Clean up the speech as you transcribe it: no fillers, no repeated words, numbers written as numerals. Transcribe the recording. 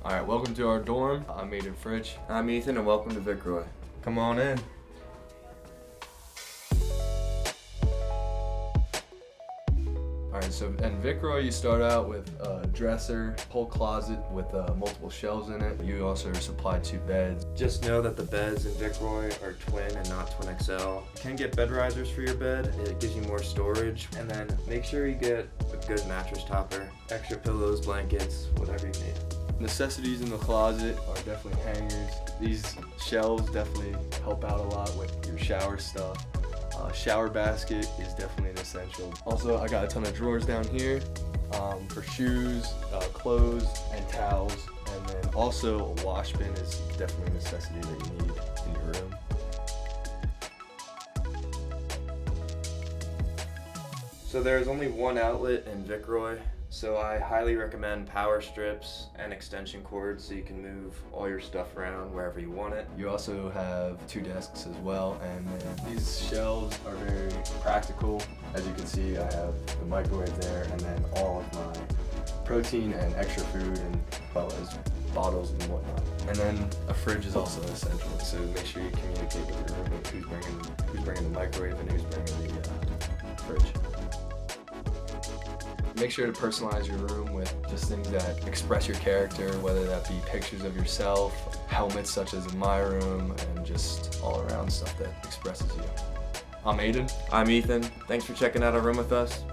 Alright, welcome to our dorm. I'm Aidon Fridge. I'm Ethan and welcome to Vickroy. Come on in. Alright, so in Vickroy you start out with a dresser, whole closet with multiple shelves in it. You also are supplied 2 beds. Just know that the beds in Vickroy are twin and not twin XL. You can get bed risers for your bed. It gives you more storage. And then make sure you get a good mattress topper, extra pillows, blankets, whatever you need. Necessities in the closet are definitely hangers. These shelves definitely help out a lot with your shower stuff. Shower basket is definitely an essential. Also, I got a ton of drawers down here for shoes, clothes, and towels. And then also a wash bin is definitely a necessity that you need in your room. So there's only one outlet in Vickroy, so I highly recommend power strips and extension cords so you can move all your stuff around wherever you want it. You also have 2 desks as well, and these shelves are very practical. As you can see, I have the microwave there, and then all of my protein and extra food, and as well as bottles and whatnot. And then a fridge is also essential, so make sure you communicate with your roommate who's bringing the microwave and who's bringing the fridge. Make sure to personalize your room with just things that express your character, whether that be pictures of yourself, helmets such as in my room, and just all around stuff that expresses you. I'm Aidon. I'm Ethan. Thanks for checking out our room with us.